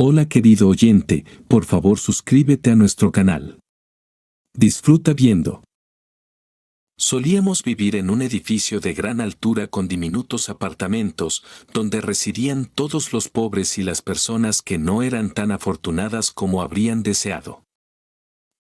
Hola querido oyente, por favor suscríbete a nuestro canal. Disfruta viendo. Solíamos vivir en un edificio de gran altura con diminutos apartamentos, donde residían todos los pobres y las personas que no eran tan afortunadas como habrían deseado.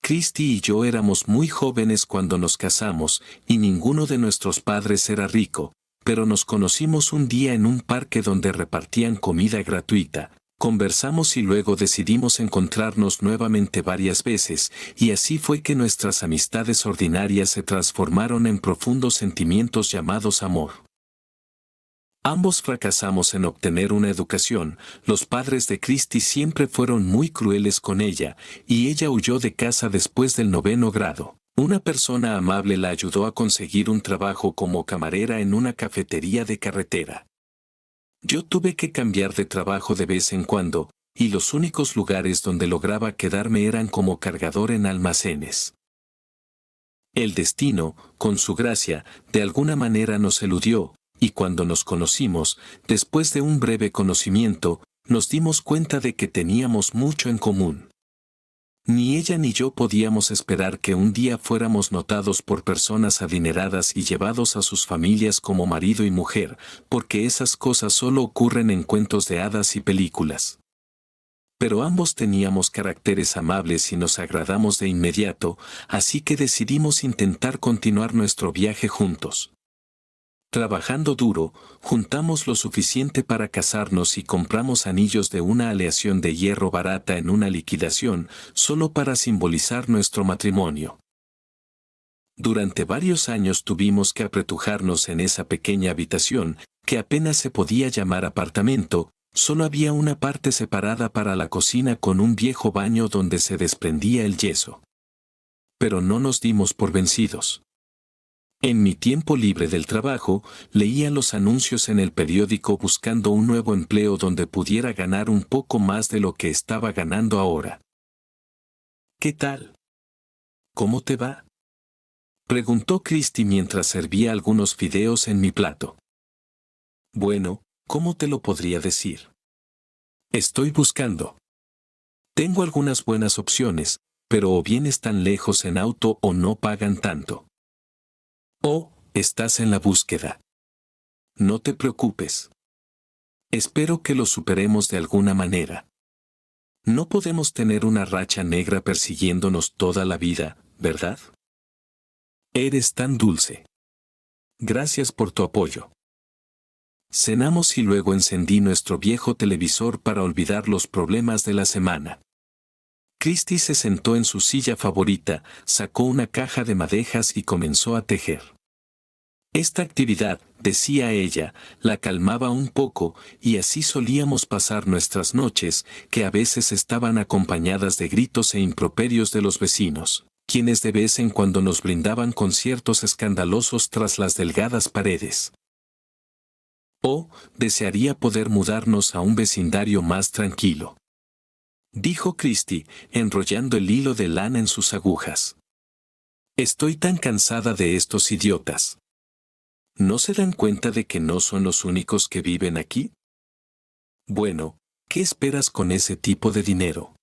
Christy y yo éramos muy jóvenes cuando nos casamos, y ninguno de nuestros padres era rico, pero nos conocimos un día en un parque donde repartían comida gratuita. Conversamos y luego decidimos encontrarnos nuevamente varias veces, y así fue que nuestras amistades ordinarias se transformaron en profundos sentimientos llamados amor. Ambos fracasamos en obtener una educación, los padres de Christy siempre fueron muy crueles con ella, y ella huyó de casa después del 9º grado. Una persona amable la ayudó a conseguir un trabajo como camarera en una cafetería de carretera. Yo tuve que cambiar de trabajo de vez en cuando, y los únicos lugares donde lograba quedarme eran como cargador en almacenes. El destino, con su gracia, de alguna manera nos eludió, y cuando nos conocimos, después de un breve conocimiento, nos dimos cuenta de que teníamos mucho en común. Ni ella ni yo podíamos esperar que un día fuéramos notados por personas adineradas y llevados a sus familias como marido y mujer, porque esas cosas solo ocurren en cuentos de hadas y películas. Pero ambos teníamos caracteres amables y nos agradamos de inmediato, así que decidimos intentar continuar nuestro viaje juntos. Trabajando duro, juntamos lo suficiente para casarnos y compramos anillos de una aleación de hierro barata en una liquidación, solo para simbolizar nuestro matrimonio. Durante varios años tuvimos que apretujarnos en esa pequeña habitación, que apenas se podía llamar apartamento, solo había una parte separada para la cocina con un viejo baño donde se desprendía el yeso. Pero no nos dimos por vencidos. En mi tiempo libre del trabajo, leía los anuncios en el periódico buscando un nuevo empleo donde pudiera ganar un poco más de lo que estaba ganando ahora. ¿Qué tal? ¿Cómo te va? Preguntó Christy mientras servía algunos fideos en mi plato. Bueno, ¿cómo te lo podría decir? Estoy buscando. Tengo algunas buenas opciones, pero o bien están lejos en auto o no pagan tanto. Oh, estás en la búsqueda. No te preocupes. Espero que lo superemos de alguna manera. No podemos tener una racha negra persiguiéndonos toda la vida, ¿verdad? Eres tan dulce. Gracias por tu apoyo. Cenamos y luego encendí nuestro viejo televisor para olvidar los problemas de la semana. Christy se sentó en su silla favorita, sacó una caja de madejas y comenzó a tejer. Esta actividad, decía ella, la calmaba un poco, y así solíamos pasar nuestras noches, que a veces estaban acompañadas de gritos e improperios de los vecinos, quienes de vez en cuando nos brindaban conciertos escandalosos tras las delgadas paredes. Oh, desearía poder mudarnos a un vecindario más tranquilo, dijo Christy, enrollando el hilo de lana en sus agujas. Estoy tan cansada de estos idiotas. ¿No se dan cuenta de que no son los únicos que viven aquí? Bueno, ¿qué esperas con ese tipo de dinero?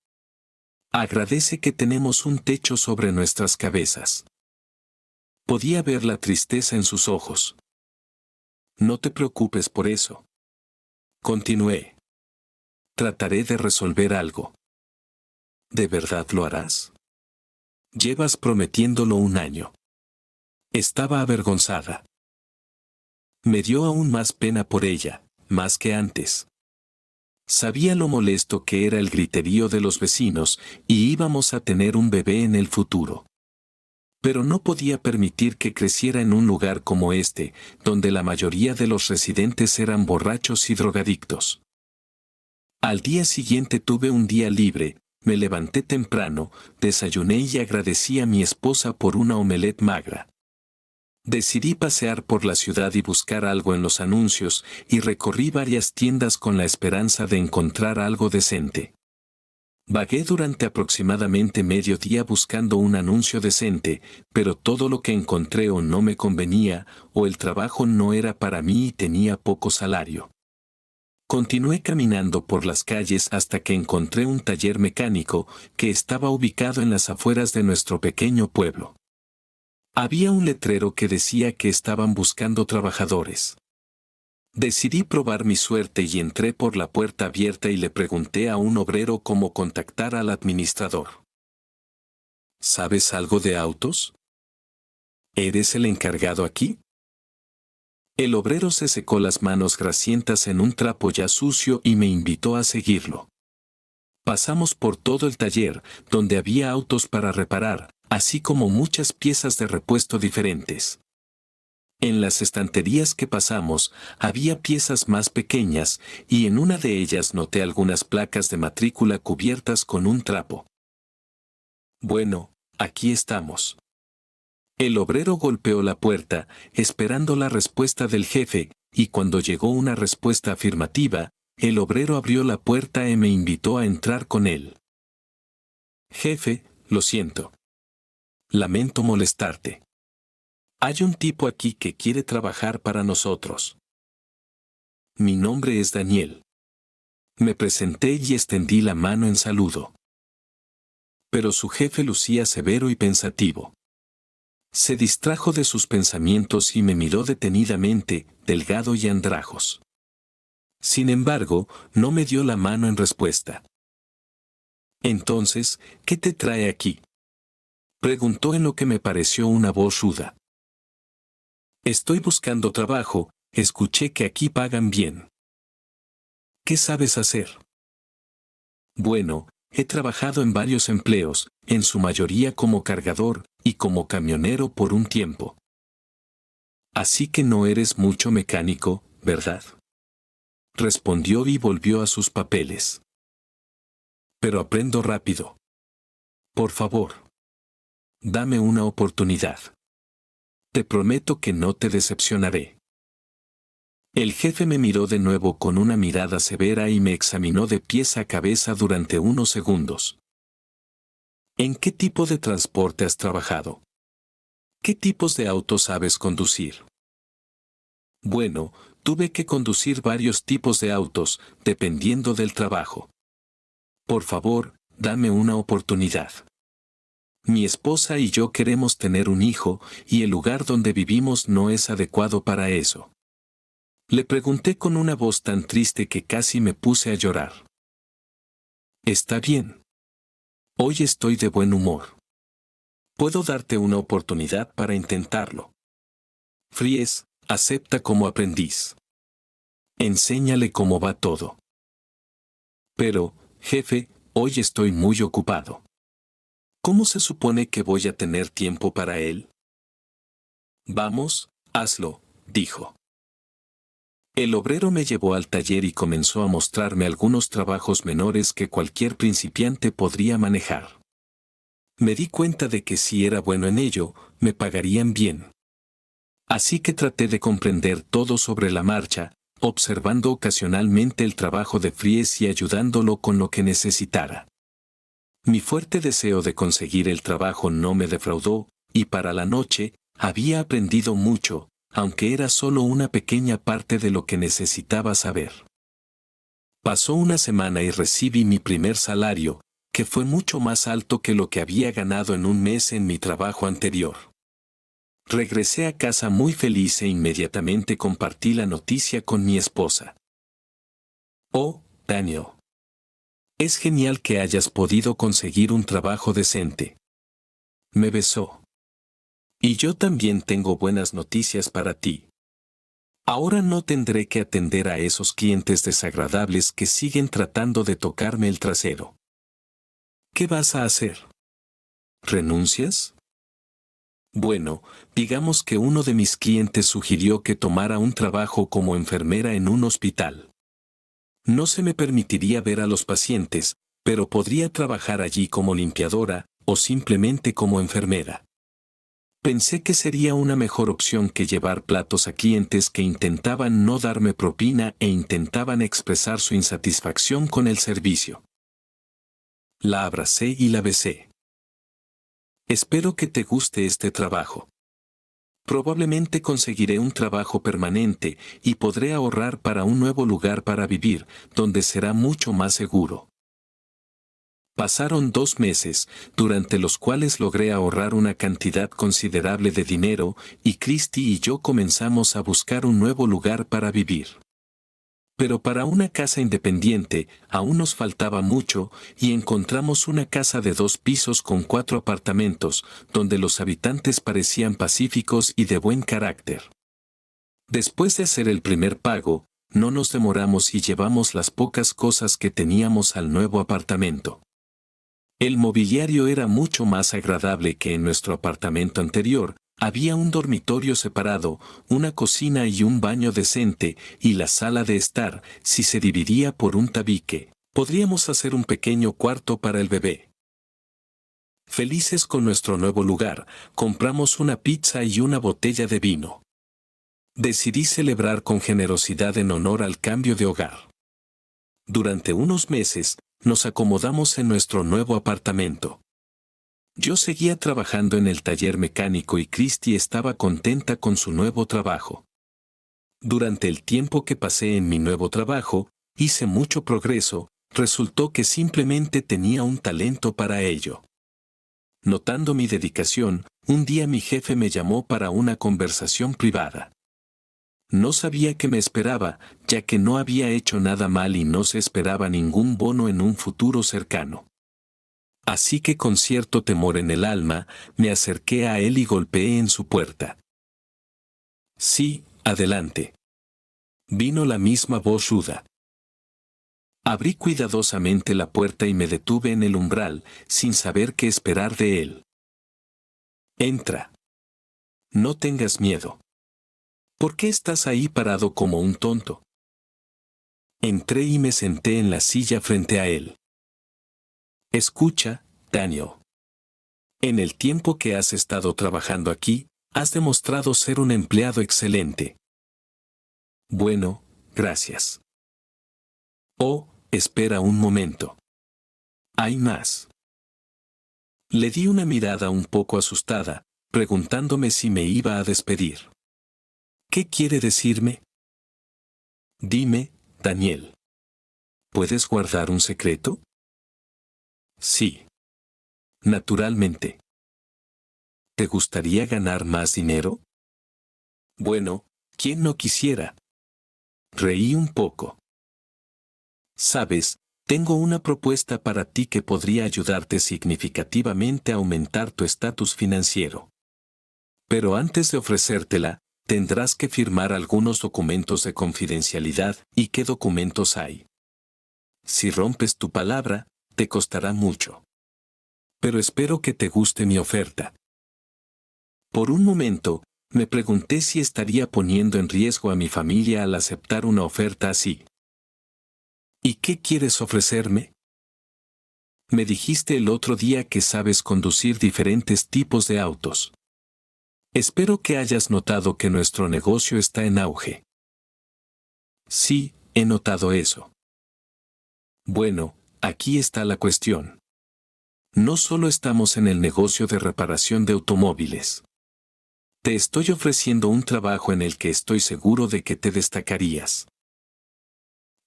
Agradece que tenemos un techo sobre nuestras cabezas. Podía ver la tristeza en sus ojos. No te preocupes por eso. Continué. Trataré de resolver algo. ¿De verdad lo harás? Llevas prometiéndolo un año. Estaba avergonzada. Me dio aún más pena por ella, más que antes. Sabía lo molesto que era el griterío de los vecinos, y íbamos a tener un bebé en el futuro. Pero no podía permitir que creciera en un lugar como este, donde la mayoría de los residentes eran borrachos y drogadictos. Al día siguiente tuve un día libre, me levanté temprano, desayuné y agradecí a mi esposa por una omelette magra. Decidí pasear por la ciudad y buscar algo en los anuncios, y recorrí varias tiendas con la esperanza de encontrar algo decente. Vagué durante aproximadamente medio día buscando un anuncio decente, pero todo lo que encontré o no me convenía, o el trabajo no era para mí y tenía poco salario. Continué caminando por las calles hasta que encontré un taller mecánico que estaba ubicado en las afueras de nuestro pequeño pueblo. Había un letrero que decía que estaban buscando trabajadores. Decidí probar mi suerte y entré por la puerta abierta y le pregunté a un obrero cómo contactar al administrador. ¿Sabes algo de autos? ¿Eres el encargado aquí? El obrero se secó las manos grasientas en un trapo ya sucio y me invitó a seguirlo. Pasamos por todo el taller, donde había autos para reparar, así como muchas piezas de repuesto diferentes. En las estanterías que pasamos, había piezas más pequeñas, y en una de ellas noté algunas placas de matrícula cubiertas con un trapo. Bueno, aquí estamos. El obrero golpeó la puerta, esperando la respuesta del jefe, y cuando llegó una respuesta afirmativa, el obrero abrió la puerta y me invitó a entrar con él. Jefe, lo siento. Lamento molestarte. Hay un tipo aquí que quiere trabajar para nosotros. Mi nombre es Daniel. Me presenté y extendí la mano en saludo. Pero su jefe lucía severo y pensativo. Se distrajo de sus pensamientos y me miró detenidamente, delgado y andrajos. Sin embargo, no me dio la mano en respuesta. Entonces, ¿qué te trae aquí? Preguntó en lo que me pareció una voz ruda. Estoy buscando trabajo, escuché que aquí pagan bien. ¿Qué sabes hacer? Bueno, he trabajado en varios empleos, en su mayoría como cargador y como camionero por un tiempo. Así que no eres mucho mecánico, ¿verdad? Respondió y volvió a sus papeles. Pero aprendo rápido. Por favor. Dame una oportunidad. Te prometo que no te decepcionaré. El jefe me miró de nuevo con una mirada severa y me examinó de pies a cabeza durante unos segundos. ¿En qué tipo de transporte has trabajado? ¿Qué tipos de autos sabes conducir? Bueno, tuve que conducir varios tipos de autos, dependiendo del trabajo. Por favor, dame una oportunidad. Mi esposa y yo queremos tener un hijo, y el lugar donde vivimos no es adecuado para eso. Le pregunté con una voz tan triste que casi me puse a llorar. Está bien. Hoy estoy de buen humor. Puedo darte una oportunidad para intentarlo. Fries, acepta como aprendiz. Enséñale cómo va todo. Pero, jefe, hoy estoy muy ocupado. ¿Cómo se supone que voy a tener tiempo para él? Vamos, hazlo, dijo. El obrero me llevó al taller y comenzó a mostrarme algunos trabajos menores que cualquier principiante podría manejar. Me di cuenta de que si era bueno en ello, me pagarían bien. Así que traté de comprender todo sobre la marcha, observando ocasionalmente el trabajo de Fries y ayudándolo con lo que necesitara. Mi fuerte deseo de conseguir el trabajo no me defraudó, y para la noche, había aprendido mucho, aunque era solo una pequeña parte de lo que necesitaba saber. Pasó una semana y recibí mi primer salario, que fue mucho más alto que lo que había ganado en un mes en mi trabajo anterior. Regresé a casa muy feliz e inmediatamente compartí la noticia con mi esposa. Oh, Daniel. Es genial que hayas podido conseguir un trabajo decente. Me besó. Y yo también tengo buenas noticias para ti. Ahora no tendré que atender a esos clientes desagradables que siguen tratando de tocarme el trasero. ¿Qué vas a hacer? ¿Renuncias? Bueno, digamos que uno de mis clientes sugirió que tomara un trabajo como enfermera en un hospital. No se me permitiría ver a los pacientes, pero podría trabajar allí como limpiadora, o simplemente como enfermera. Pensé que sería una mejor opción que llevar platos a clientes que intentaban no darme propina e intentaban expresar su insatisfacción con el servicio. La abracé y la besé. Espero que te guste este trabajo. Probablemente conseguiré un trabajo permanente y podré ahorrar para un nuevo lugar para vivir, donde será mucho más seguro. Pasaron 2 meses, durante los cuales logré ahorrar una cantidad considerable de dinero, y Christy y yo comenzamos a buscar un nuevo lugar para vivir. Pero para una casa independiente, aún nos faltaba mucho, y encontramos una casa de 2 pisos con 4 apartamentos, donde los habitantes parecían pacíficos y de buen carácter. Después de hacer el primer pago, no nos demoramos y llevamos las pocas cosas que teníamos al nuevo apartamento. El mobiliario era mucho más agradable que en nuestro apartamento anterior. Había un dormitorio separado, una cocina y un baño decente, y la sala de estar, si se dividía por un tabique, podríamos hacer un pequeño cuarto para el bebé. Felices con nuestro nuevo lugar, compramos una pizza y una botella de vino. Decidí celebrar con generosidad en honor al cambio de hogar. Durante unos meses, nos acomodamos en nuestro nuevo apartamento. Yo seguía trabajando en el taller mecánico y Christy estaba contenta con su nuevo trabajo. Durante el tiempo que pasé en mi nuevo trabajo, hice mucho progreso, resultó que simplemente tenía un talento para ello. Notando mi dedicación, un día mi jefe me llamó para una conversación privada. No sabía qué me esperaba, ya que no había hecho nada mal y no se esperaba ningún bono en un futuro cercano. Así que con cierto temor en el alma, me acerqué a él y golpeé en su puerta. Sí, adelante. Vino la misma voz ruda. Abrí cuidadosamente la puerta y me detuve en el umbral, sin saber qué esperar de él. Entra. No tengas miedo. ¿Por qué estás ahí parado como un tonto? Entré y me senté en la silla frente a él. Escucha, Daniel. En el tiempo que has estado trabajando aquí, has demostrado ser un empleado excelente. Bueno, gracias. Oh, espera un momento. Hay más. Le di una mirada un poco asustada, preguntándome si me iba a despedir. ¿Qué quiere decirme? Dime, Daniel. ¿Puedes guardar un secreto? Sí. Naturalmente. ¿Te gustaría ganar más dinero? Bueno, ¿quién no quisiera? Reí un poco. Sabes, tengo una propuesta para ti que podría ayudarte significativamente a aumentar tu estatus financiero. Pero antes de ofrecértela, tendrás que firmar algunos documentos de confidencialidad. ¿Y qué documentos hay? Si rompes tu palabra, te costará mucho. Pero espero que te guste mi oferta. Por un momento, me pregunté si estaría poniendo en riesgo a mi familia al aceptar una oferta así. ¿Y qué quieres ofrecerme? Me dijiste el otro día que sabes conducir diferentes tipos de autos. Espero que hayas notado que nuestro negocio está en auge. Sí, he notado eso. Bueno, aquí está la cuestión. No solo estamos en el negocio de reparación de automóviles. Te estoy ofreciendo un trabajo en el que estoy seguro de que te destacarías.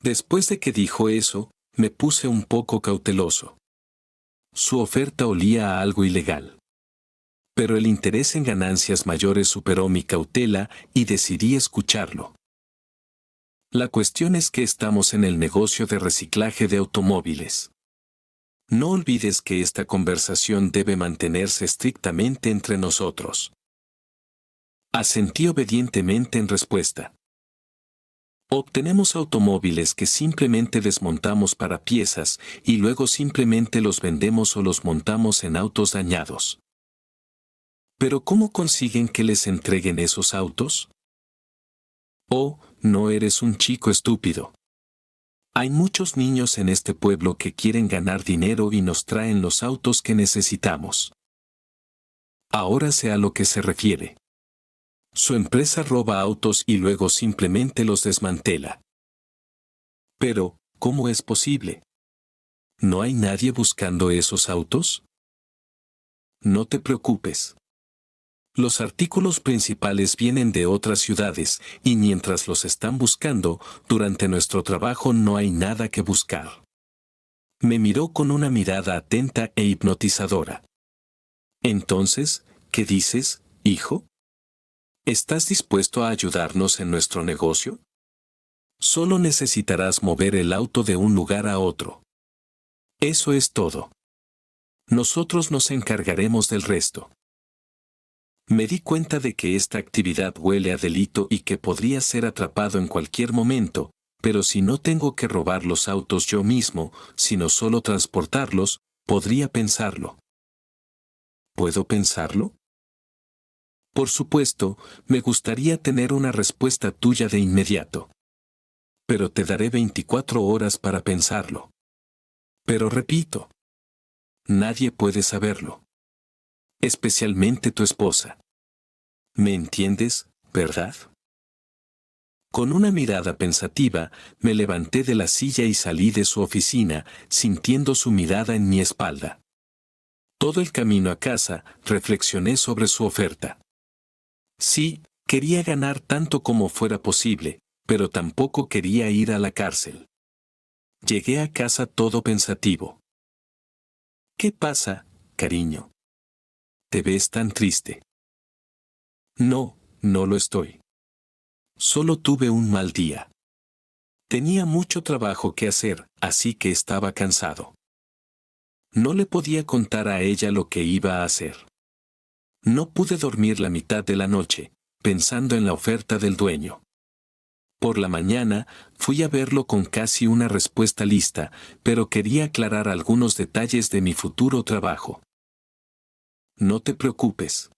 Después de que dijo eso, me puse un poco cauteloso. Su oferta olía a algo ilegal. Pero el interés en ganancias mayores superó mi cautela y decidí escucharlo. La cuestión es que estamos en el negocio de reciclaje de automóviles. No olvides que esta conversación debe mantenerse estrictamente entre nosotros. Asentí obedientemente en respuesta. Obtenemos automóviles que simplemente desmontamos para piezas y luego simplemente los vendemos o los montamos en autos dañados. ¿Pero cómo consiguen que les entreguen esos autos? Oh, no eres un chico estúpido. Hay muchos niños en este pueblo que quieren ganar dinero y nos traen los autos que necesitamos. Ahora sé a lo que se refiere. Su empresa roba autos y luego simplemente los desmantela. Pero, ¿cómo es posible? ¿No hay nadie buscando esos autos? No te preocupes. Los artículos principales vienen de otras ciudades, y mientras los están buscando, durante nuestro trabajo no hay nada que buscar. Me miró con una mirada atenta e hipnotizadora. Entonces, ¿qué dices, hijo? ¿Estás dispuesto a ayudarnos en nuestro negocio? Solo necesitarás mover el auto de un lugar a otro. Eso es todo. Nosotros nos encargaremos del resto. Me di cuenta de que esta actividad huele a delito y que podría ser atrapado en cualquier momento, pero si no tengo que robar los autos yo mismo, sino solo transportarlos, podría pensarlo. ¿Puedo pensarlo? Por supuesto, me gustaría tener una respuesta tuya de inmediato. Pero te daré 24 horas para pensarlo. Pero repito, nadie puede saberlo. Especialmente tu esposa. ¿Me entiendes, verdad? Con una mirada pensativa, me levanté de la silla y salí de su oficina, sintiendo su mirada en mi espalda. Todo el camino a casa, reflexioné sobre su oferta. Sí, quería ganar tanto como fuera posible, pero tampoco quería ir a la cárcel. Llegué a casa todo pensativo. ¿Qué pasa, cariño? ¿Te ves tan triste? No, no lo estoy. Solo tuve un mal día. Tenía mucho trabajo que hacer, así que estaba cansado. No le podía contar a ella lo que iba a hacer. No pude dormir la mitad de la noche, pensando en la oferta del dueño. Por la mañana, fui a verlo con casi una respuesta lista, pero quería aclarar algunos detalles de mi futuro trabajo. No te preocupes.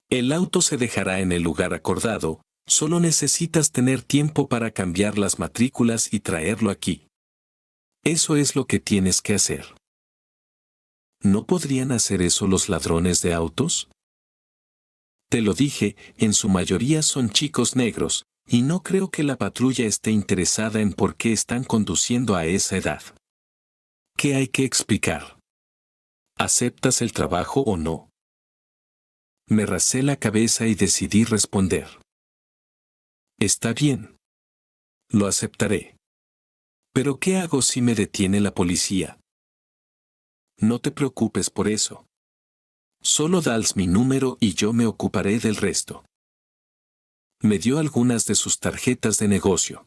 El auto se dejará en el lugar acordado, solo necesitas tener tiempo para cambiar las matrículas y traerlo aquí. Eso es lo que tienes que hacer. ¿No podrían hacer eso los ladrones de autos? Te lo dije, en su mayoría son chicos negros, y no creo que la patrulla esté interesada en por qué están conduciendo a esa edad. ¿Qué hay que explicar? ¿Aceptas el trabajo o no? Me rasé la cabeza y decidí responder. Está bien. Lo aceptaré. ¿Pero qué hago si me detiene la policía? No te preocupes por eso. Solo dales mi número y yo me ocuparé del resto. Me dio algunas de sus tarjetas de negocio.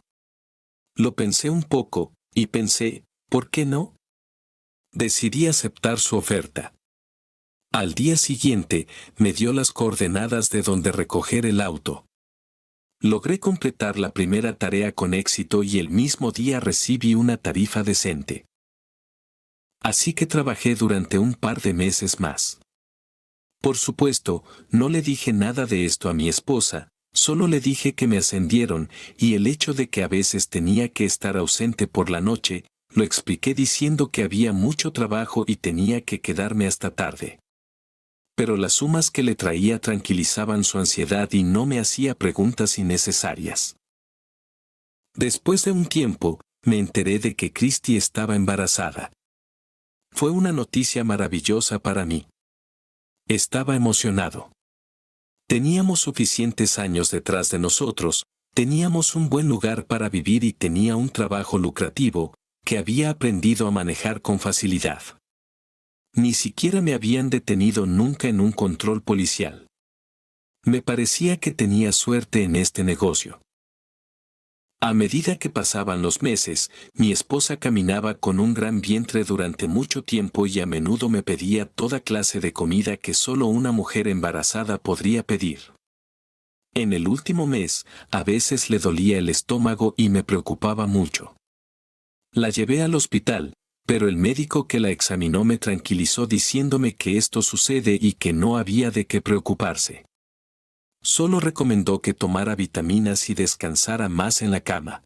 Lo pensé un poco, y pensé, ¿por qué no? Decidí aceptar su oferta. Al día siguiente, me dio las coordenadas de donde recoger el auto. Logré completar la primera tarea con éxito y el mismo día recibí una tarifa decente. Así que trabajé durante un par de meses más. Por supuesto, no le dije nada de esto a mi esposa, solo le dije que me ascendieron y el hecho de que a veces tenía que estar ausente por la noche, lo expliqué diciendo que había mucho trabajo y tenía que quedarme hasta tarde. Pero las sumas que le traía tranquilizaban su ansiedad y no me hacía preguntas innecesarias. Después de un tiempo, me enteré de que Christy estaba embarazada. Fue una noticia maravillosa para mí. Estaba emocionado. Teníamos suficientes años detrás de nosotros, teníamos un buen lugar para vivir y tenía un trabajo lucrativo, que había aprendido a manejar con facilidad. Ni siquiera me habían detenido nunca en un control policial. Me parecía que tenía suerte en este negocio. A medida que pasaban los meses, mi esposa caminaba con un gran vientre durante mucho tiempo y a menudo me pedía toda clase de comida que solo una mujer embarazada podría pedir. En el último mes, a veces le dolía el estómago y me preocupaba mucho. La llevé al hospital, pero el médico que la examinó me tranquilizó diciéndome que esto sucede y que no había de qué preocuparse. Solo recomendó que tomara vitaminas y descansara más en la cama.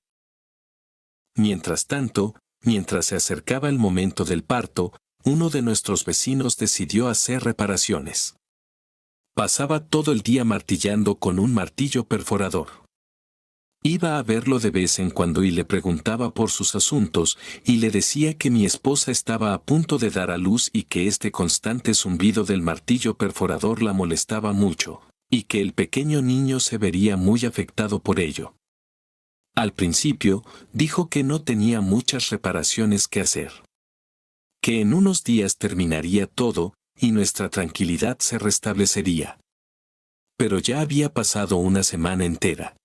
Mientras tanto, mientras se acercaba el momento del parto, uno de nuestros vecinos decidió hacer reparaciones. Pasaba todo el día martillando con un martillo perforador. Iba a verlo de vez en cuando y le preguntaba por sus asuntos, y le decía que mi esposa estaba a punto de dar a luz y que este constante zumbido del martillo perforador la molestaba mucho, y que el pequeño niño se vería muy afectado por ello. Al principio, dijo que no tenía muchas reparaciones que hacer. Que en unos días terminaría todo, y nuestra tranquilidad se restablecería. Pero ya había pasado una semana entera.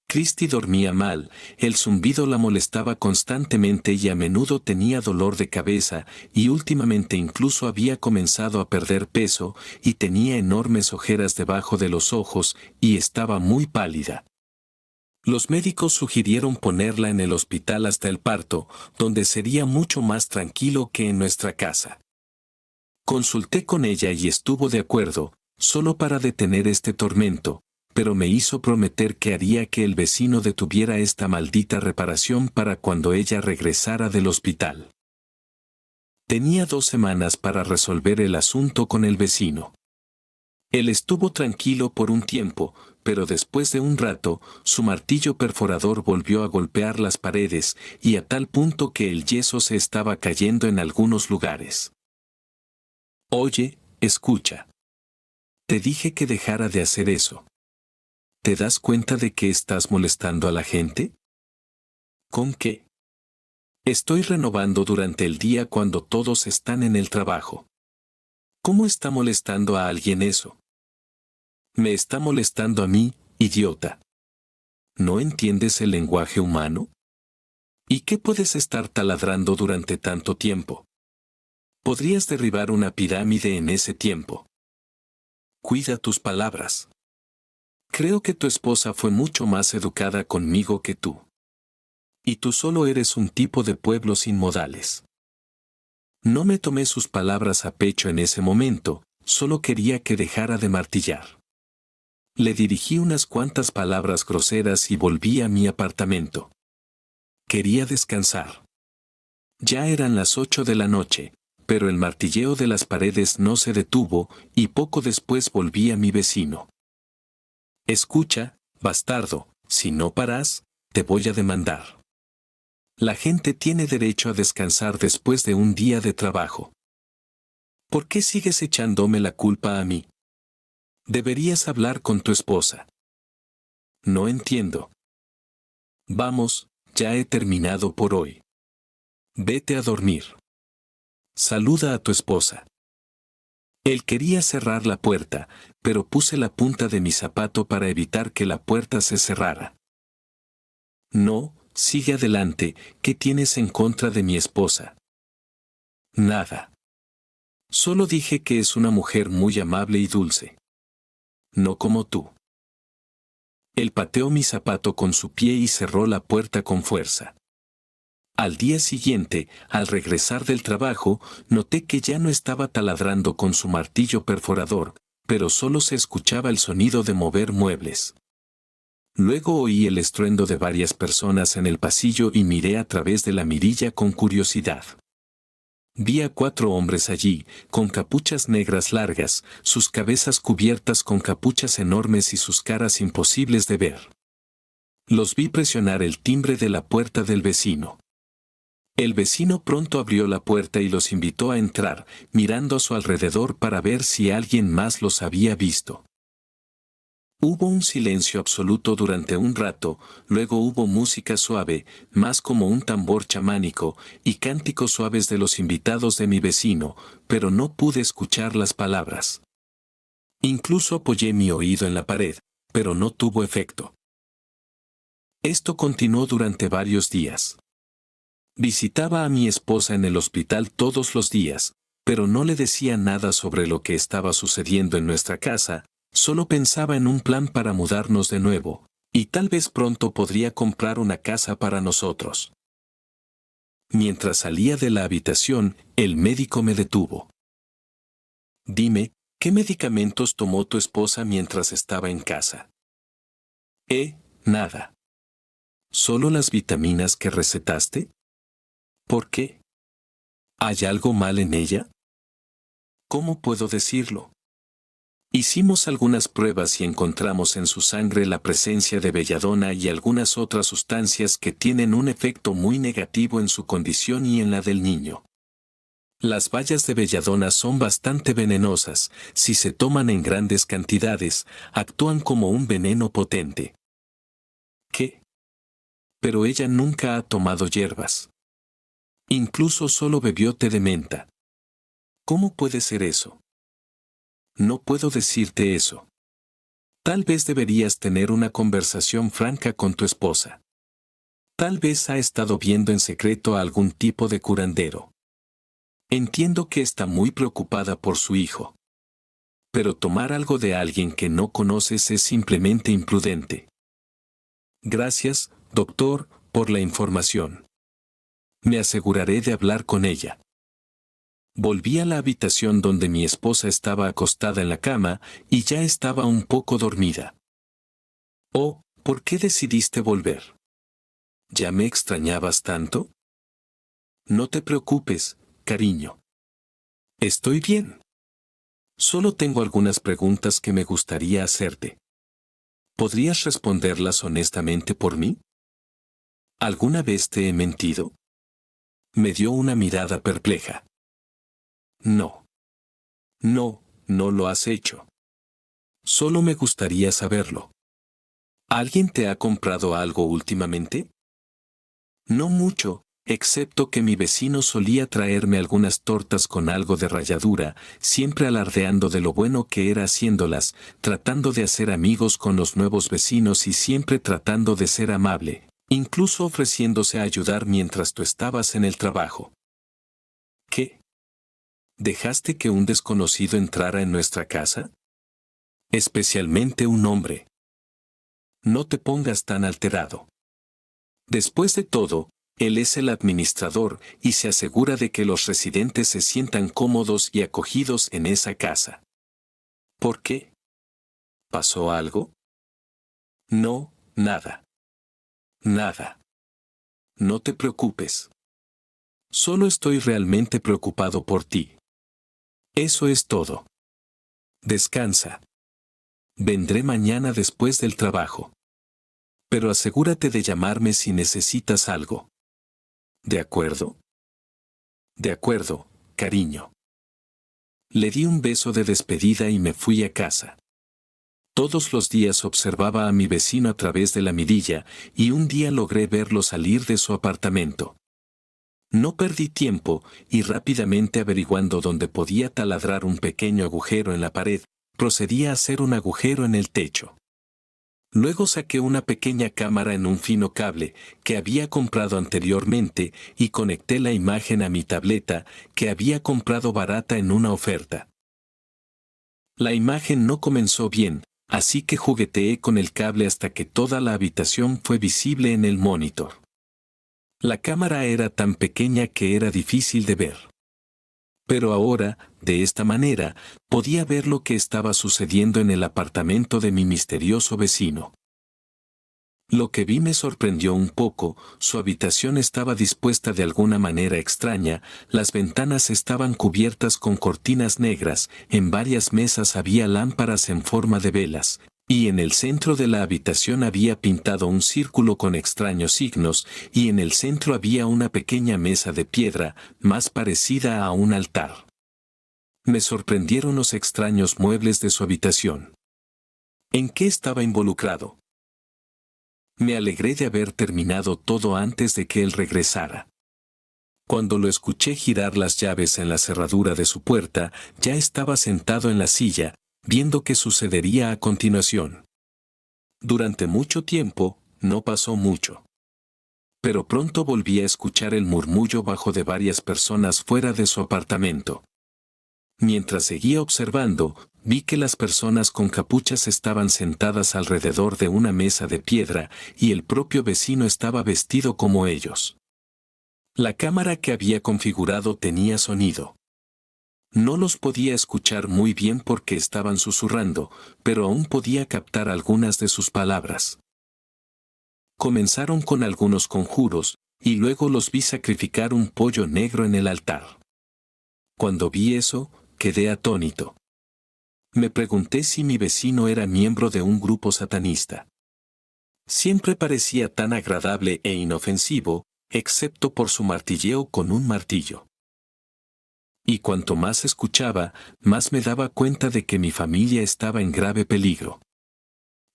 Christy dormía mal, el zumbido la molestaba constantemente y a menudo tenía dolor de cabeza, y últimamente incluso había comenzado a perder peso, y tenía enormes ojeras debajo de los ojos, y estaba muy pálida. Los médicos sugirieron ponerla en el hospital hasta el parto, donde sería mucho más tranquilo que en nuestra casa. Consulté con ella y estuvo de acuerdo, solo para detener este tormento, pero me hizo prometer que haría que el vecino detuviera esta maldita reparación para cuando ella regresara del hospital. Tenía 2 semanas para resolver el asunto con el vecino. Él estuvo tranquilo por un tiempo, pero después de un rato, su martillo perforador volvió a golpear las paredes, y a tal punto que el yeso se estaba cayendo en algunos lugares. Oye, escucha. Te dije que dejara de hacer eso. ¿Te das cuenta de que estás molestando a la gente? ¿Con qué? Estoy renovando durante el día cuando todos están en el trabajo. ¿Cómo está molestando a alguien eso? Me está molestando a mí, idiota. ¿No entiendes el lenguaje humano? ¿Y qué puedes estar taladrando durante tanto tiempo? Podrías derribar una pirámide en ese tiempo. Cuida tus palabras. Creo que tu esposa fue mucho más educada conmigo que tú. Y tú solo eres un tipo de pueblo sin modales. No me tomé sus palabras a pecho en ese momento, solo quería que dejara de martillar. Le dirigí unas cuantas palabras groseras y volví a mi apartamento. Quería descansar. Ya eran las 8 de la noche, pero el martilleo de las paredes no se detuvo, y poco después volví a mi vecino. Escucha, bastardo, si no paras, te voy a demandar. La gente tiene derecho a descansar después de un día de trabajo. ¿Por qué sigues echándome la culpa a mí? Deberías hablar con tu esposa. No entiendo. Vamos, ya he terminado por hoy. Vete a dormir. Saluda a tu esposa. Él quería cerrar la puerta, pero puse la punta de mi zapato para evitar que la puerta se cerrara. No, sigue adelante, ¿qué tienes en contra de mi esposa? Nada. Solo dije que es una mujer muy amable y dulce. No como tú. Él pateó mi zapato con su pie y cerró la puerta con fuerza. Al día siguiente, al regresar del trabajo, noté que ya no estaba taladrando con su martillo perforador, pero solo se escuchaba el sonido de mover muebles. Luego oí el estruendo de varias personas en el pasillo y miré a través de la mirilla con curiosidad. Vi a 4 hombres allí, con capuchas negras largas, sus cabezas cubiertas con capuchas enormes y sus caras imposibles de ver. Los vi presionar el timbre de la puerta del vecino. El vecino pronto abrió la puerta y los invitó a entrar, mirando a su alrededor para ver si alguien más los había visto. Hubo un silencio absoluto durante un rato, luego hubo música suave, más como un tambor chamánico, y cánticos suaves de los invitados de mi vecino, pero no pude escuchar las palabras. Incluso apoyé mi oído en la pared, pero no tuvo efecto. Esto continuó durante varios días. Visitaba a mi esposa en el hospital todos los días, pero no le decía nada sobre lo que estaba sucediendo en nuestra casa. Solo pensaba en un plan para mudarnos de nuevo, y tal vez pronto podría comprar una casa para nosotros. Mientras salía de la habitación, el médico me detuvo. Dime, ¿qué medicamentos tomó tu esposa mientras estaba en casa? Nada. ¿Solo las vitaminas que recetaste? ¿Por qué? ¿Hay algo mal en ella? ¿Cómo puedo decirlo? Hicimos algunas pruebas y encontramos en su sangre la presencia de belladona y algunas otras sustancias que tienen un efecto muy negativo en su condición y en la del niño. Las bayas de belladona son bastante venenosas, si se toman en grandes cantidades, actúan como un veneno potente. ¿Qué? Pero ella nunca ha tomado hierbas. Incluso solo bebió té de menta. ¿Cómo puede ser eso? No puedo decirte eso. Tal vez deberías tener una conversación franca con tu esposa. Tal vez ha estado viendo en secreto a algún tipo de curandero. Entiendo que está muy preocupada por su hijo. Pero tomar algo de alguien que no conoces es simplemente imprudente. Gracias, doctor, por la información. Me aseguraré de hablar con ella. Volví a la habitación donde mi esposa estaba acostada en la cama y ya estaba un poco dormida. Oh, ¿por qué decidiste volver? ¿Ya me extrañabas tanto? No te preocupes, cariño. Estoy bien. Solo tengo algunas preguntas que me gustaría hacerte. ¿Podrías responderlas honestamente por mí? ¿Alguna vez te he mentido? Me dio una mirada perpleja. No. No, no lo has hecho. Solo me gustaría saberlo. ¿Alguien te ha comprado algo últimamente? No mucho, excepto que mi vecino solía traerme algunas tortas con algo de ralladura, siempre alardeando de lo bueno que era haciéndolas, tratando de hacer amigos con los nuevos vecinos y siempre tratando de ser amable, incluso ofreciéndose a ayudar mientras tú estabas en el trabajo. ¿Qué? ¿Dejaste que un desconocido entrara en nuestra casa? Especialmente un hombre. No te pongas tan alterado. Después de todo, él es el administrador y se asegura de que los residentes se sientan cómodos y acogidos en esa casa. ¿Por qué? ¿Pasó algo? No, nada. Nada. No te preocupes. Solo estoy realmente preocupado por ti. Eso es todo. Descansa. Vendré mañana después del trabajo. Pero asegúrate de llamarme si necesitas algo. ¿De acuerdo? De acuerdo, cariño. Le di un beso de despedida y me fui a casa. Todos los días observaba a mi vecino a través de la mirilla y un día logré verlo salir de su apartamento. No perdí tiempo y rápidamente averiguando dónde podía taladrar un pequeño agujero en la pared, procedí a hacer un agujero en el techo. Luego saqué una pequeña cámara en un fino cable que había comprado anteriormente y conecté la imagen a mi tableta que había comprado barata en una oferta. La imagen no comenzó bien, así que jugueteé con el cable hasta que toda la habitación fue visible en el monitor. La cámara era tan pequeña que era difícil de ver. Pero ahora, de esta manera, podía ver lo que estaba sucediendo en el apartamento de mi misterioso vecino. Lo que vi me sorprendió un poco, su habitación estaba dispuesta de alguna manera extraña, las ventanas estaban cubiertas con cortinas negras, en varias mesas había lámparas en forma de velas, y en el centro de la habitación había pintado un círculo con extraños signos, y en el centro había una pequeña mesa de piedra, más parecida a un altar. Me sorprendieron los extraños muebles de su habitación. ¿En qué estaba involucrado? Me alegré de haber terminado todo antes de que él regresara. Cuando lo escuché girar las llaves en la cerradura de su puerta, ya estaba sentado en la silla, viendo qué sucedería a continuación. Durante mucho tiempo, no pasó mucho. Pero pronto volví a escuchar el murmullo bajo de varias personas fuera de su apartamento. Mientras seguía observando, vi que las personas con capuchas estaban sentadas alrededor de una mesa de piedra y el propio vecino estaba vestido como ellos. La cámara que había configurado tenía sonido. No los podía escuchar muy bien porque estaban susurrando, pero aún podía captar algunas de sus palabras. Comenzaron con algunos conjuros, y luego los vi sacrificar un pollo negro en el altar. Cuando vi eso, quedé atónito. Me pregunté si mi vecino era miembro de un grupo satanista. Siempre parecía tan agradable e inofensivo, excepto por su martilleo con un martillo. Y cuanto más escuchaba, más me daba cuenta de que mi familia estaba en grave peligro.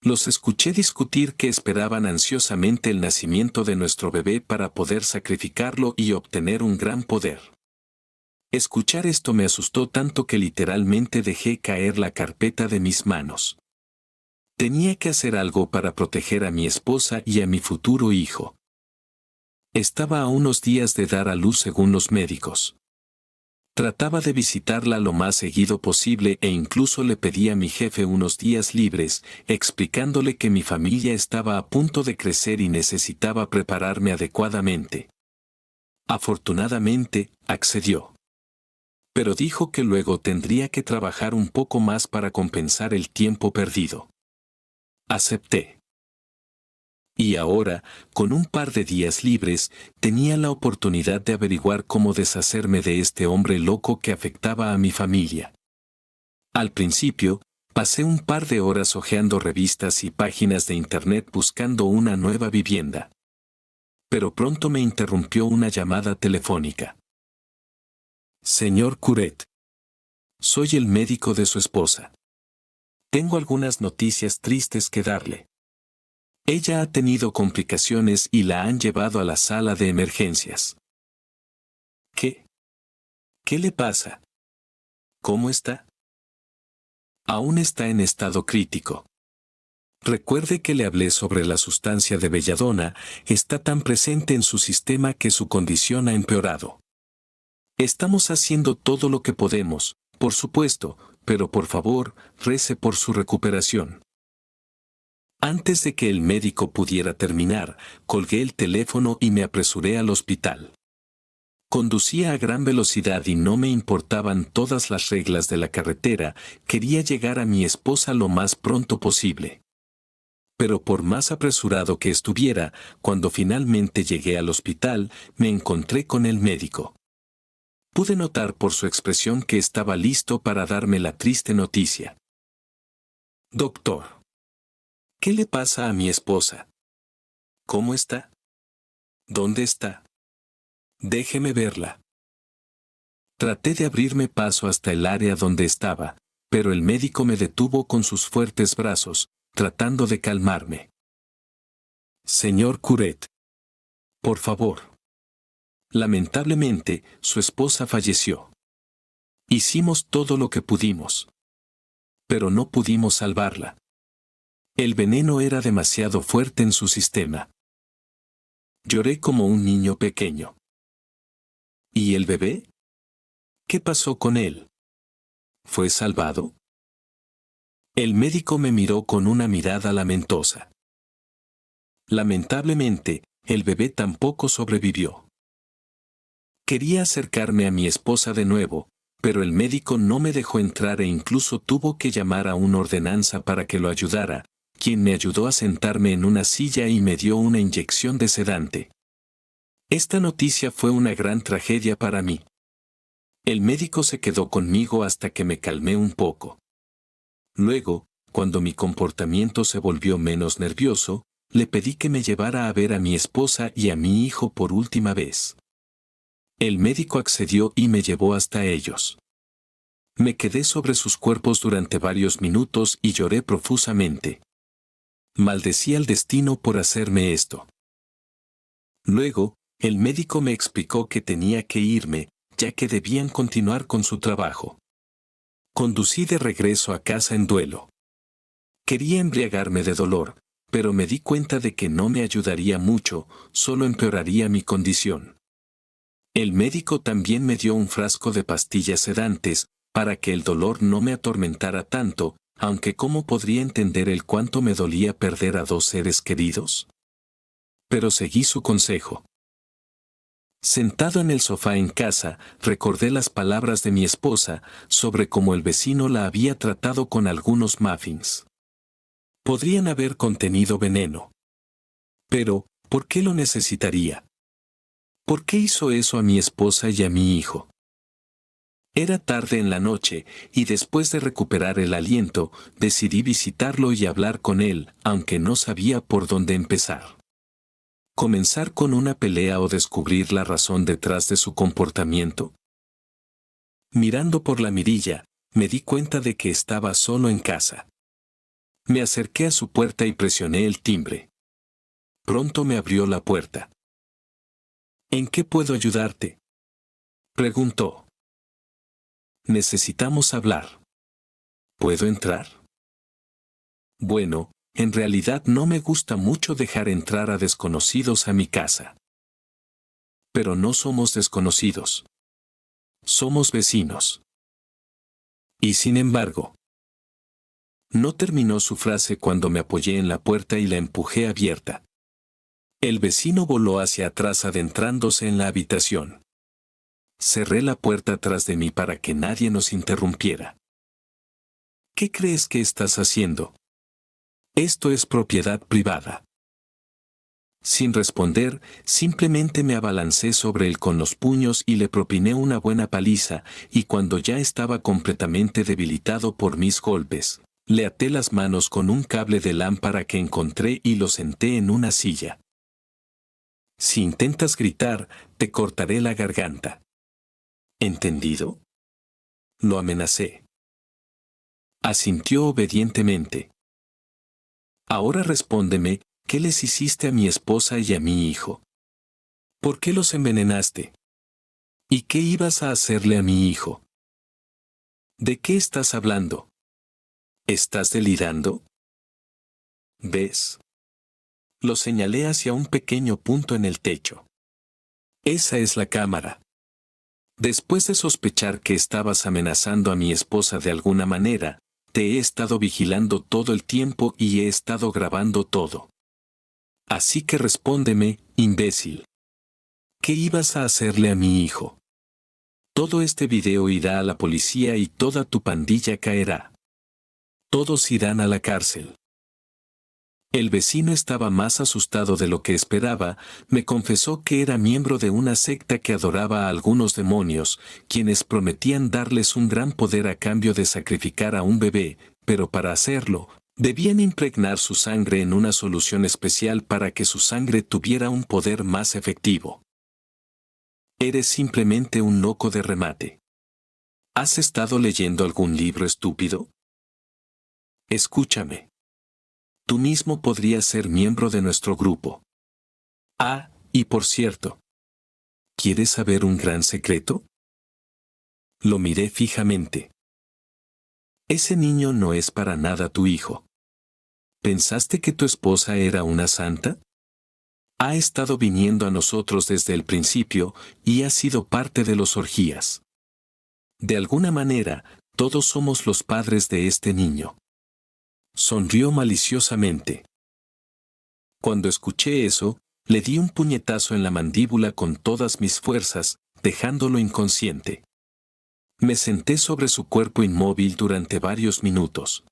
Los escuché discutir que esperaban ansiosamente el nacimiento de nuestro bebé para poder sacrificarlo y obtener un gran poder. Escuchar esto me asustó tanto que literalmente dejé caer la carpeta de mis manos. Tenía que hacer algo para proteger a mi esposa y a mi futuro hijo. Estaba a unos días de dar a luz según los médicos. Trataba de visitarla lo más seguido posible e incluso le pedí a mi jefe unos días libres, explicándole que mi familia estaba a punto de crecer y necesitaba prepararme adecuadamente. Afortunadamente, accedió. Pero dijo que luego tendría que trabajar un poco más para compensar el tiempo perdido. Acepté. Y ahora, con un par de días libres, tenía la oportunidad de averiguar cómo deshacerme de este hombre loco que afectaba a mi familia. Al principio, pasé un par de horas hojeando revistas y páginas de internet buscando una nueva vivienda. Pero pronto me interrumpió una llamada telefónica. Señor Curet. Soy el médico de su esposa. Tengo algunas noticias tristes que darle. Ella ha tenido complicaciones y la han llevado a la sala de emergencias. ¿Qué? ¿Qué le pasa? ¿Cómo está? Aún está en estado crítico. Recuerde que le hablé sobre la sustancia de belladona, está tan presente en su sistema que su condición ha empeorado. Estamos haciendo todo lo que podemos, por supuesto, pero por favor, rece por su recuperación. Antes de que el médico pudiera terminar, colgué el teléfono y me apresuré al hospital. Conducía a gran velocidad y no me importaban todas las reglas de la carretera, quería llegar a mi esposa lo más pronto posible. Pero por más apresurado que estuviera, cuando finalmente llegué al hospital, me encontré con el médico. Pude notar por su expresión que estaba listo para darme la triste noticia. Doctor. ¿Qué le pasa a mi esposa? ¿Cómo está? ¿Dónde está? Déjeme verla. Traté de abrirme paso hasta el área donde estaba, pero el médico me detuvo con sus fuertes brazos, tratando de calmarme. Señor Curet. Por favor. Lamentablemente, su esposa falleció. Hicimos todo lo que pudimos. Pero no pudimos salvarla. El veneno era demasiado fuerte en su sistema. Lloré como un niño pequeño. ¿Y el bebé? ¿Qué pasó con él? ¿Fue salvado? El médico me miró con una mirada lamentosa. Lamentablemente, el bebé tampoco sobrevivió. Quería acercarme a mi esposa de nuevo, pero el médico no me dejó entrar e incluso tuvo que llamar a una ordenanza para que lo ayudara, quien me ayudó a sentarme en una silla y me dio una inyección de sedante. Esta noticia fue una gran tragedia para mí. El médico se quedó conmigo hasta que me calmé un poco. Luego, cuando mi comportamiento se volvió menos nervioso, le pedí que me llevara a ver a mi esposa y a mi hijo por última vez. El médico accedió y me llevó hasta ellos. Me quedé sobre sus cuerpos durante varios minutos y lloré profusamente. Maldecí al destino por hacerme esto. Luego, el médico me explicó que tenía que irme, ya que debían continuar con su trabajo. Conducí de regreso a casa en duelo. Quería embriagarme de dolor, pero me di cuenta de que no me ayudaría mucho, solo empeoraría mi condición. El médico también me dio un frasco de pastillas sedantes, para que el dolor no me atormentara tanto, aunque ¿cómo podría entender el cuánto me dolía perder a dos seres queridos? Pero seguí su consejo. Sentado en el sofá en casa, recordé las palabras de mi esposa sobre cómo el vecino la había tratado con algunos muffins. Podrían haber contenido veneno. Pero, ¿por qué lo necesitaría? ¿Por qué hizo eso a mi esposa y a mi hijo? Era tarde en la noche, y después de recuperar el aliento, decidí visitarlo y hablar con él, aunque no sabía por dónde empezar. ¿Comenzar con una pelea o descubrir la razón detrás de su comportamiento? Mirando por la mirilla, me di cuenta de que estaba solo en casa. Me acerqué a su puerta y presioné el timbre. Pronto me abrió la puerta. ¿En qué puedo ayudarte?, preguntó. Necesitamos hablar. ¿Puedo entrar? Bueno, en realidad no me gusta mucho dejar entrar a desconocidos a mi casa. Pero no somos desconocidos. Somos vecinos. Y sin embargo, no terminó su frase cuando me apoyé en la puerta y la empujé abierta. El vecino voló hacia atrás adentrándose en la habitación. Cerré la puerta tras de mí para que nadie nos interrumpiera. ¿Qué crees que estás haciendo? Esto es propiedad privada. Sin responder, simplemente me abalancé sobre él con los puños y le propiné una buena paliza, y cuando ya estaba completamente debilitado por mis golpes, le até las manos con un cable de lámpara que encontré y lo senté en una silla. Si intentas gritar, te cortaré la garganta. ¿Entendido?, lo amenacé. Asintió obedientemente. Ahora respóndeme, ¿qué les hiciste a mi esposa y a mi hijo? ¿Por qué los envenenaste? ¿Y qué ibas a hacerle a mi hijo? ¿De qué estás hablando? ¿Estás delirando? ¿Ves? Lo señalé hacia un pequeño punto en el techo. Esa es la cámara. Después de sospechar que estabas amenazando a mi esposa de alguna manera, te he estado vigilando todo el tiempo y he estado grabando todo. Así que respóndeme, imbécil. ¿Qué ibas a hacerle a mi hijo? Todo este video irá a la policía y toda tu pandilla caerá. Todos irán a la cárcel. El vecino estaba más asustado de lo que esperaba. Me confesó que era miembro de una secta que adoraba a algunos demonios, quienes prometían darles un gran poder a cambio de sacrificar a un bebé, pero para hacerlo, debían impregnar su sangre en una solución especial para que su sangre tuviera un poder más efectivo. Eres simplemente un loco de remate. ¿Has estado leyendo algún libro estúpido? Escúchame. Tú mismo podrías ser miembro de nuestro grupo. Ah, y por cierto, ¿quieres saber un gran secreto? Lo miré fijamente. Ese niño no es para nada tu hijo. ¿Pensaste que tu esposa era una santa? Ha estado viniendo a nosotros desde el principio y ha sido parte de los orgías. De alguna manera, todos somos los padres de este niño. Sonrió maliciosamente. Cuando escuché eso, le di un puñetazo en la mandíbula con todas mis fuerzas, dejándolo inconsciente. Me senté sobre su cuerpo inmóvil durante varios minutos.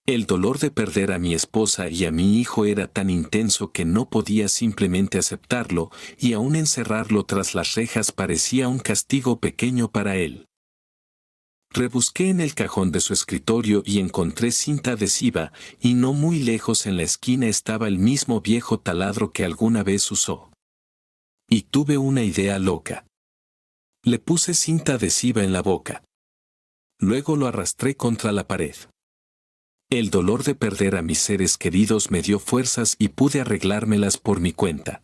El dolor de perder a mi esposa y a mi hijo era tan intenso que no podía simplemente aceptarlo, y aún encerrarlo tras las rejas parecía un castigo pequeño para él. Rebusqué en el cajón de su escritorio y encontré cinta adhesiva, y no muy lejos en la esquina estaba el mismo viejo taladro que alguna vez usó. Y tuve una idea loca. Le puse cinta adhesiva en la boca. Luego lo arrastré contra la pared. El dolor de perder a mis seres queridos me dio fuerzas y pude arreglármelas por mi cuenta.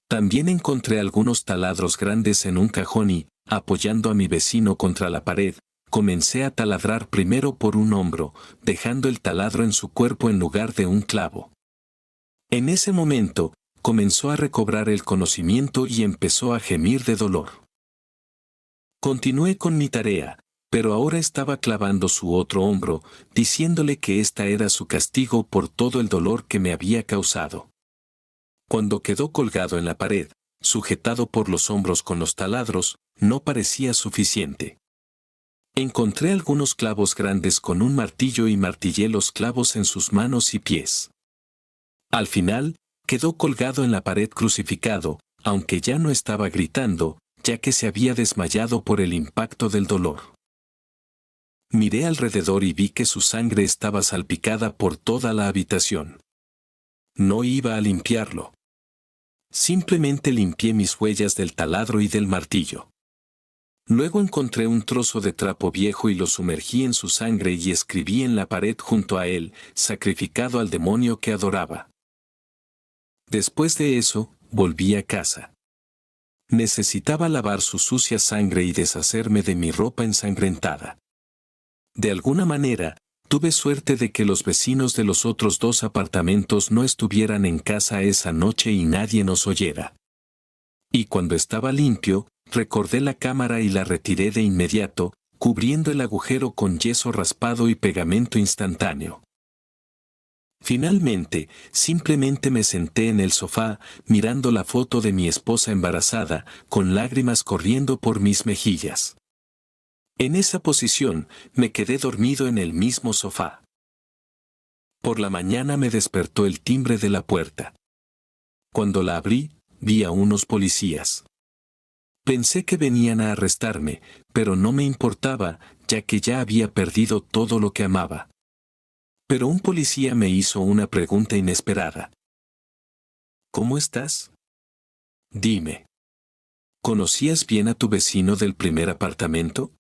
También encontré algunos taladros grandes en un cajón y, apoyando a mi vecino contra la pared, comencé a taladrar primero por un hombro, dejando el taladro en su cuerpo en lugar de un clavo. En ese momento, comenzó a recobrar el conocimiento y empezó a gemir de dolor. Continué con mi tarea, pero ahora estaba clavando su otro hombro, diciéndole que esta era su castigo por todo el dolor que me había causado. Cuando quedó colgado en la pared, sujetado por los hombros con los taladros, no parecía suficiente. Encontré algunos clavos grandes con un martillo y martillé los clavos en sus manos y pies. Al final, quedó colgado en la pared crucificado, aunque ya no estaba gritando, ya que se había desmayado por el impacto del dolor. Miré alrededor y vi que su sangre estaba salpicada por toda la habitación. No iba a limpiarlo. Simplemente limpié mis huellas del taladro y del martillo. Luego encontré un trozo de trapo viejo y lo sumergí en su sangre y escribí en la pared junto a él, sacrificado al demonio que adoraba. Después de eso, volví a casa. Necesitaba lavar su sucia sangre y deshacerme de mi ropa ensangrentada. De alguna manera, tuve suerte de que los vecinos de los otros 2 apartamentos no estuvieran en casa esa noche y nadie nos oyera. Y cuando estaba limpio, recordé la cámara y la retiré de inmediato, cubriendo el agujero con yeso raspado y pegamento instantáneo. Finalmente, simplemente me senté en el sofá, mirando la foto de mi esposa embarazada, con lágrimas corriendo por mis mejillas. En esa posición, me quedé dormido en el mismo sofá. Por la mañana me despertó el timbre de la puerta. Cuando la abrí, vi a unos policías. Pensé que venían a arrestarme, pero no me importaba, ya que ya había perdido todo lo que amaba. Pero un policía me hizo una pregunta inesperada. ¿Cómo estás? Dime. ¿Conocías bien a tu vecino del primer apartamento?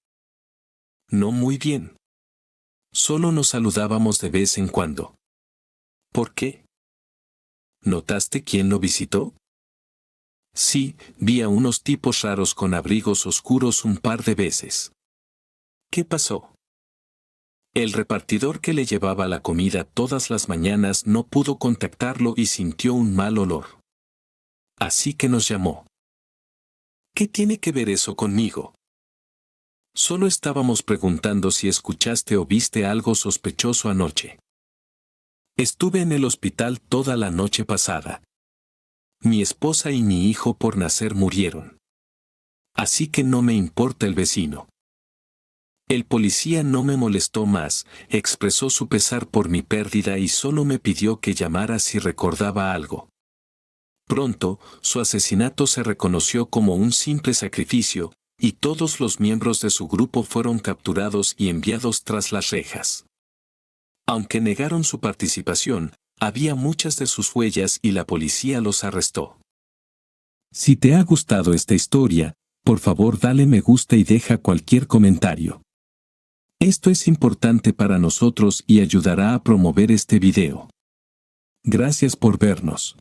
No muy bien. Solo nos saludábamos de vez en cuando. ¿Por qué? ¿Notaste quién lo visitó? Sí, vi a unos tipos raros con abrigos oscuros un par de veces. ¿Qué pasó? El repartidor que le llevaba la comida todas las mañanas no pudo contactarlo y sintió un mal olor. Así que nos llamó. ¿Qué tiene que ver eso conmigo? Solo estábamos preguntando si escuchaste o viste algo sospechoso anoche. Estuve en el hospital toda la noche pasada. Mi esposa y mi hijo por nacer murieron. Así que no me importa el vecino. El policía no me molestó más, expresó su pesar por mi pérdida y solo me pidió que llamara si recordaba algo. Pronto, su asesinato se reconoció como un simple sacrificio, y todos los miembros de su grupo fueron capturados y enviados tras las rejas. Aunque negaron su participación, había muchas de sus huellas y la policía los arrestó. Si te ha gustado esta historia, por favor dale me gusta y deja cualquier comentario. Esto es importante para nosotros y ayudará a promover este video. Gracias por vernos.